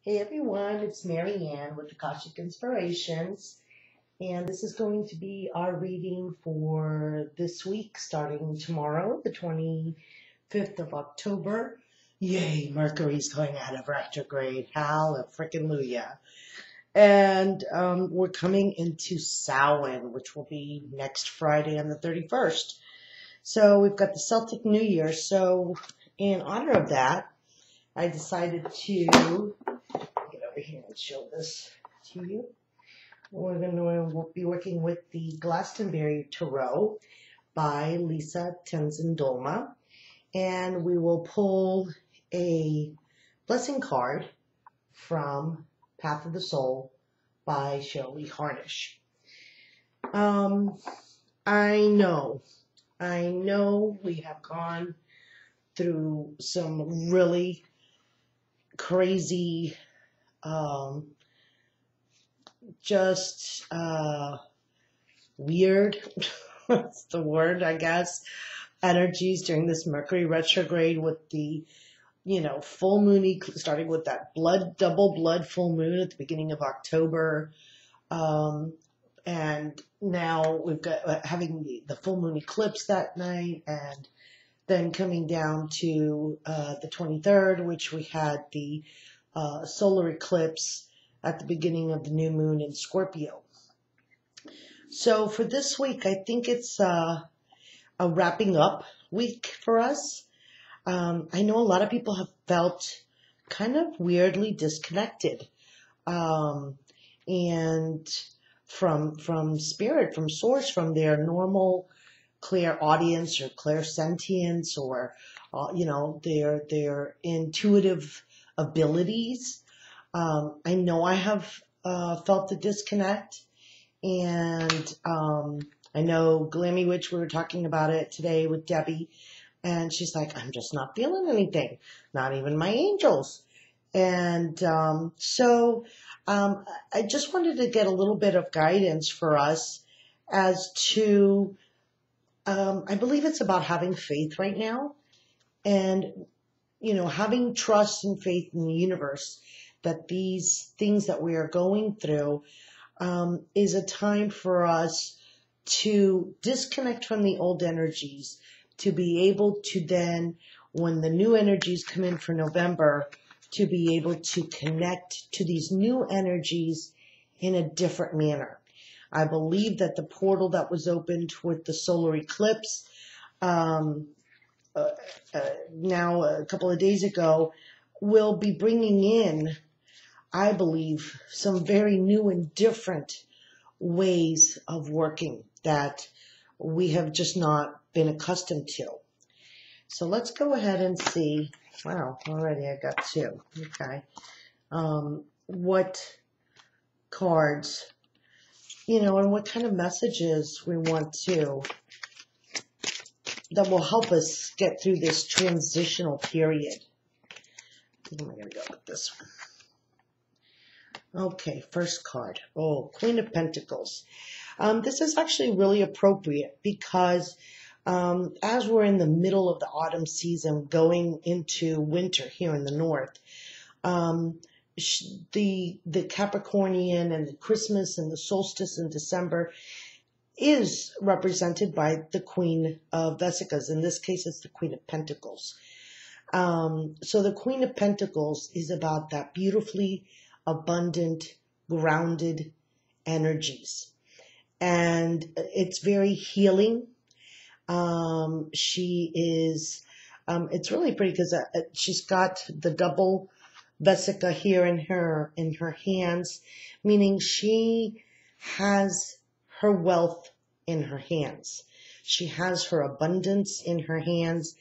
Hey everyone, it's Mary Ann with Akashic Inspirations, and this is going to be our reading for this week starting tomorrow, the 25th of October. Yay, Mercury's going out of retrograde. Hallelujah. And we're coming into Samhain, which will be next Friday on the 31st. So we've got the Celtic New Year. So in honor of that, I decided to get over here and show this to you. We're going to be working with the Glastonbury Tarot by Lisa Tenzin Dolma, and we will pull a blessing card from Path of the Soul by Shirley Harnish. I know we have gone through some really crazy weird, that's the word, I guess, energies during this Mercury retrograde with the, full moon, starting with that double blood full moon at the beginning of October. And now we've got having the full moon eclipse that night, and then coming down to the 23rd, which we had the solar eclipse at the beginning of the new moon in Scorpio. So for this week, I think it's a wrapping up week for us. I know a lot of people have felt kind of weirdly disconnected, and from spirit, from source, from their normal clairaudience or clairsentience or their intuitive abilities. I know I have felt the disconnect, and I know Glammy Witch, we were talking about it today with Debbie, and she's like, I'm just not feeling anything, not even my angels. And so I just wanted to get a little bit of guidance for us as to, I believe it's about having faith right now, and having trust and faith in the universe that these things that we are going through is a time for us to disconnect from the old energies, to be able to then, when the new energies come in for November, to be able to connect to these new energies in a different manner. I believe that the portal that was opened with the solar eclipse now a couple of days ago will be bringing in, I believe, some very new and different ways of working that we have just not been accustomed to. So let's go ahead and see. Wow, already I got two. Okay. What cards, and what kind of messages we want to, that will help us get through this transitional period. I'm going to go with this one. Okay, first card. Oh, Queen of Pentacles. This is actually really appropriate because as we're in the middle of the autumn season going into winter here in the north, the Capricornian and the Christmas and the solstice in December is represented by the Queen of Vesicas. In this case, it's the Queen of Pentacles. So the Queen of Pentacles is about that beautifully abundant, grounded energies. And it's very healing. She is, it's really pretty because she's got the double vesica here in her hands, meaning she has her wealth in her hands. She has her abundance in her hands,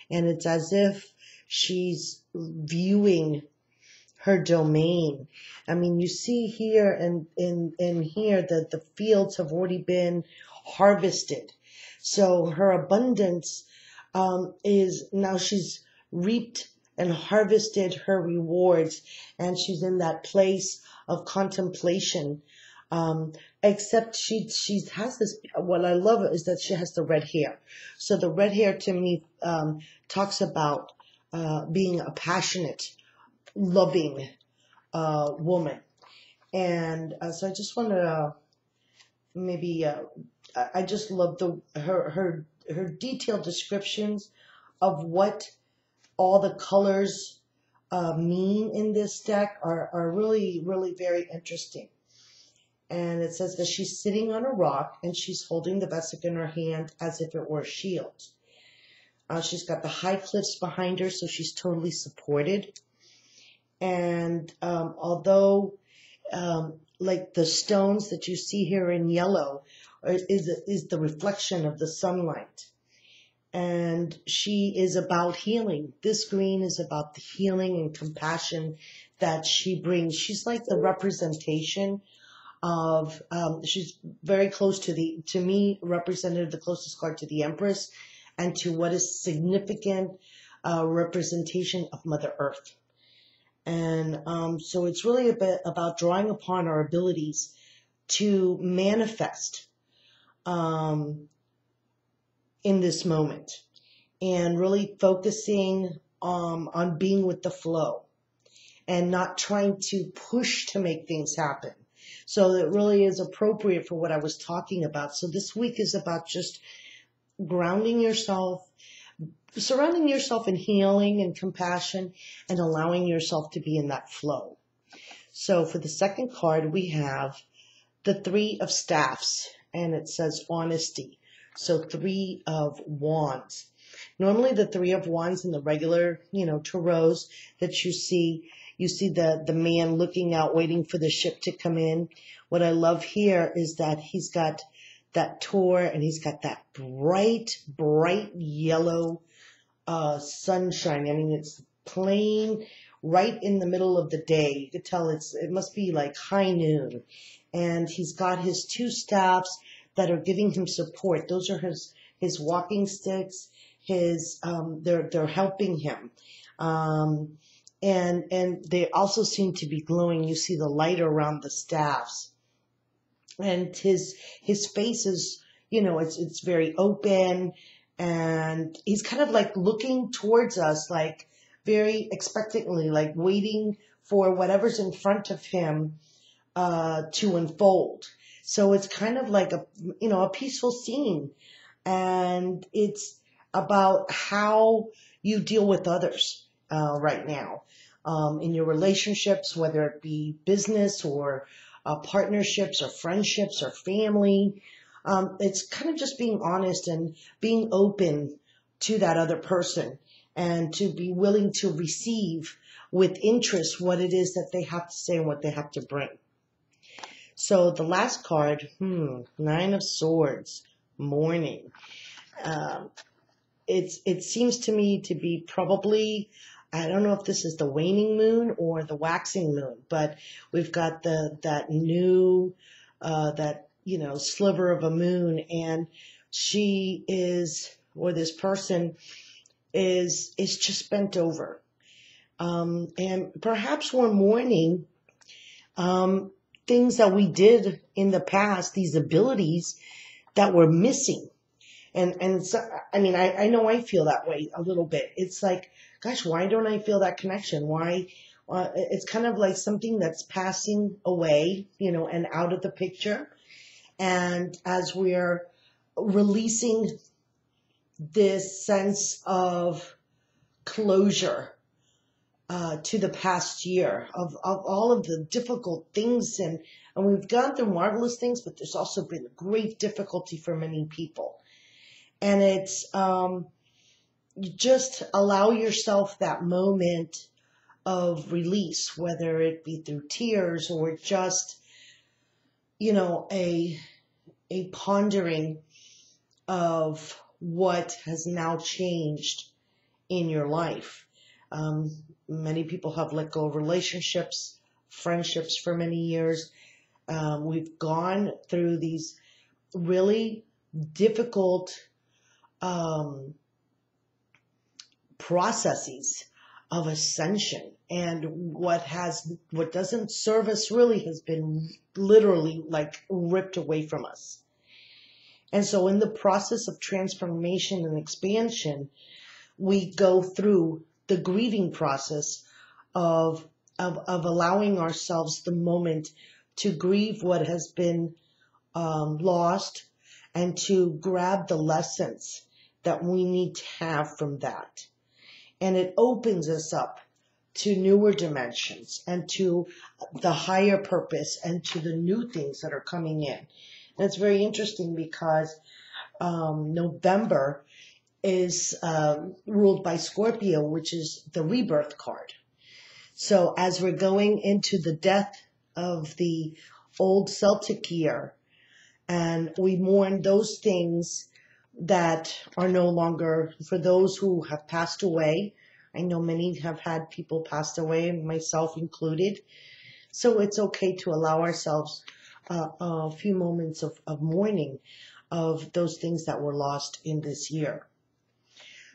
and it's as if she's viewing her domain. I mean, you see here and in here that the fields have already been harvested. So her abundance is now she's reaped and harvested her rewards, and she's in that place of contemplation. Except she has this, what I love is that she has the red hair. So the red hair to me talks about being a passionate, loving, woman. And so I just want to maybe I just love her detailed descriptions of what all the colors mean in this deck are really, really very interesting. And it says that she's sitting on a rock and she's holding the vesic in her hand as if it were a shield. She's got the high cliffs behind her, so she's totally supported. And although like the stones that you see here in yellow is the reflection of the sunlight. And she is about healing. This green is about the healing and compassion that she brings. She's like the representation of, she's very close to me, represented the closest card to the Empress and to what is significant representation of Mother Earth. And so it's really a bit about drawing upon our abilities to manifest in this moment and really focusing on being with the flow and not trying to push to make things happen. So it really is appropriate for what I was talking about. So this week is about just grounding yourself, surrounding yourself in healing and compassion, and allowing yourself to be in that flow. So for the second card, we have the Three of Staffs, and it says honesty. So Three of Wands. Normally the Three of Wands in the regular, tarots that you see the man looking out, waiting for the ship to come in. What I love here is that he's got that tour and he's got that bright, bright yellow sunshine. I mean, it's plain right in the middle of the day. You could tell it must be like high noon. And he's got his two staffs that are giving him support. Those are his walking sticks. They're helping him. And they also seem to be glowing. You see the light around the staffs. And his face is, it's very open, and he's kind of like looking towards us, like very expectantly, like waiting for whatever's in front of him to unfold. So it's kind of like a peaceful scene, and it's about how you deal with others right now in your relationships, whether it be business or partnerships or friendships or family. It's kind of just being honest and being open to that other person and to be willing to receive with interest what it is that they have to say and what they have to bring. So the last card, Nine of Swords, mourning. It seems to me to be probably, I don't know if this is the waning moon or the waxing moon, but we've got that new, sliver of a moon, and she is, or this person is just bent over. And perhaps we're mourning things that we did in the past, these abilities that were missing. And so, I mean, I know I feel that way a little bit. It's like, gosh, why don't I feel that connection? Why? It's kind of like something that's passing away, and out of the picture. And as we're releasing this sense of closure to the past year of all of the difficult things, and we've gone through marvelous things, but there's also been great difficulty for many people. And it's you just allow yourself that moment of release, whether it be through tears or just, a pondering of what has now changed in your life. Many people have let go of relationships, friendships for many years. We've gone through these really difficult processes of ascension, and what doesn't serve us really has been literally like ripped away from us. And so in the process of transformation and expansion, we go through the grieving process of of allowing ourselves the moment to grieve what has been lost and to grab the lessons that we need to have from that. And it opens us up to newer dimensions and to the higher purpose and to the new things that are coming in. And it's very interesting because November is ruled by Scorpio, which is the rebirth card. So as we're going into the death of the old Celtic year, and we mourn those things that are no longer, for those who have passed away. I know many have had people passed away, myself included. So it's okay to allow ourselves a few moments of mourning of those things that were lost in this year.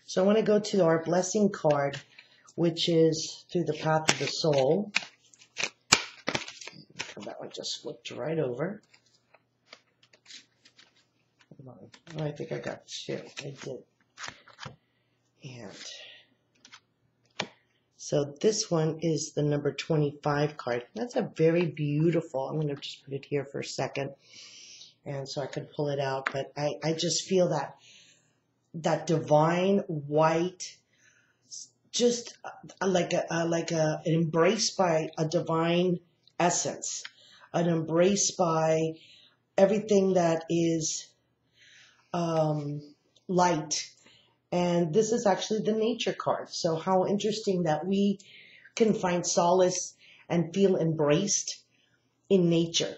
So I want to go to our blessing card, which is through the path of the soul. That one just flipped right over. Oh, I think I got two. I did. And so this one is the number 25 card. That's a very beautiful, I'm going to just put it here for a second, and so I can pull it out. But I just feel that divine white, just like an embrace by a divine essence, an embrace by everything that is light. And this is actually the nature card. So how interesting that we can find solace and feel embraced in nature.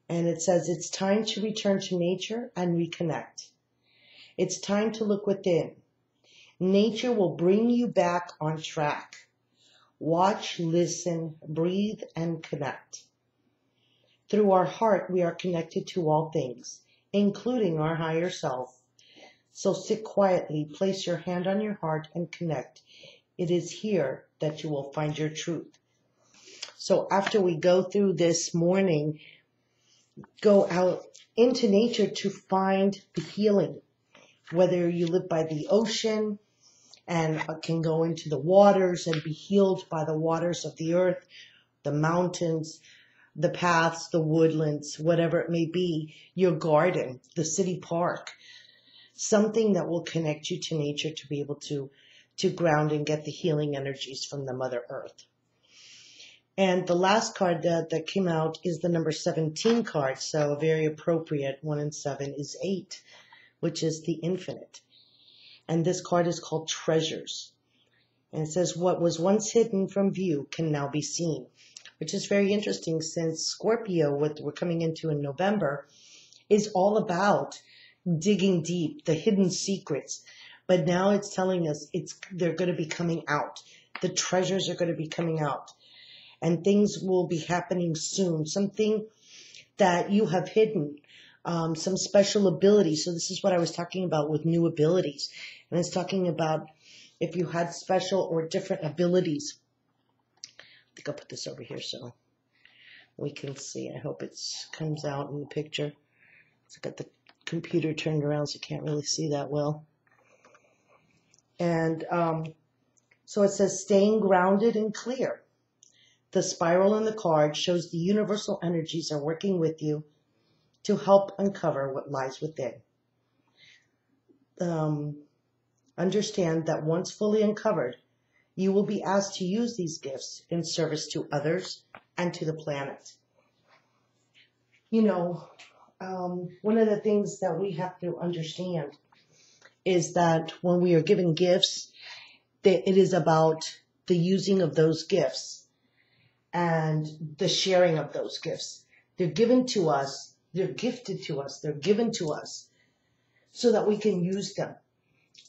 And it says it's time to return to nature and reconnect. It's time to look within. Nature will bring you back on track. Watch, listen, breathe, and connect. Through our heart, we are connected to all things, including our higher self. So sit quietly, place your hand on your heart, and connect. It is here that you will find your truth. So after we go through this morning, go out into nature to find the healing. Whether you live by the ocean and can go into the waters and be healed by the waters of the earth, the mountains, the paths, the woodlands, whatever it may be, your garden, the city park, something that will connect you to nature to be able to ground and get the healing energies from the Mother Earth. And the last card that came out is the number 17 card, so very appropriate. 1 and 7 is 8, which is the infinite. And this card is called Treasures. And it says, what was once hidden from view can now be seen, which is very interesting since Scorpio, what we're coming into in November, is all about digging deep, the hidden secrets. But now it's telling us they're going to be coming out. The treasures are going to be coming out. And things will be happening soon. Something that you have hidden, some special abilities. So this is what I was talking about with new abilities. And it's talking about if you had special or different abilities. I think I'll put this over here so we can see. I hope it comes out in the picture. So I got the computer turned around so you can't really see that well. And so it says staying grounded and clear. The spiral in the card shows the universal energies are working with you to help uncover what lies within. Understand that once fully uncovered, you will be asked to use these gifts in service to others and to the planet. You know, one of the things that we have to understand is that when we are given gifts, that it is about the using of those gifts and the sharing of those gifts. They're given to us, they're gifted to us, they're given to us so that we can use them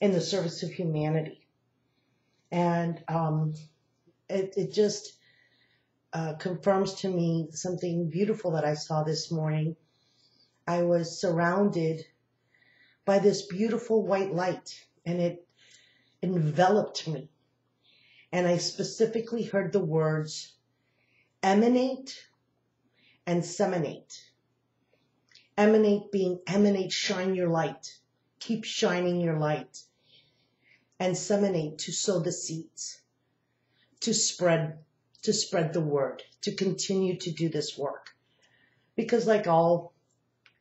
in the service of humanity. And it just confirms to me something beautiful that I saw this morning. I was surrounded by this beautiful white light, and it enveloped me. And I specifically heard the words emanate and seminate. Emanate being emanate, shine your light. Keep shining your light. And seminate, to sow the seeds, to spread to spread the word, to continue to do this work. Because like all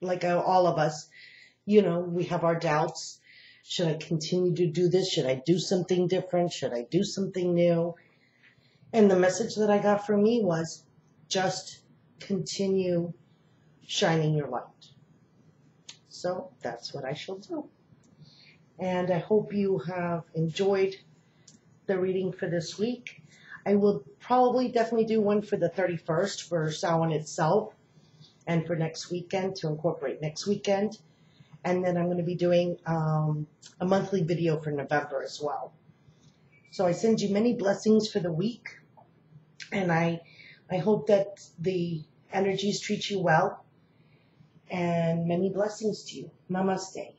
of us, we have our doubts. Should I continue to do this? Should I do something different? Should I do something new? And the message that I got from me was just continue shining your light. So that's what I shall do. And I hope you have enjoyed the reading for this week. I will probably definitely do one for the 31st for Samhain itself and for next weekend to incorporate next weekend. And then I'm going to be doing a monthly video for November as well. So I send you many blessings for the week. And I hope that the energies treat you well. And many blessings to you. Namaste.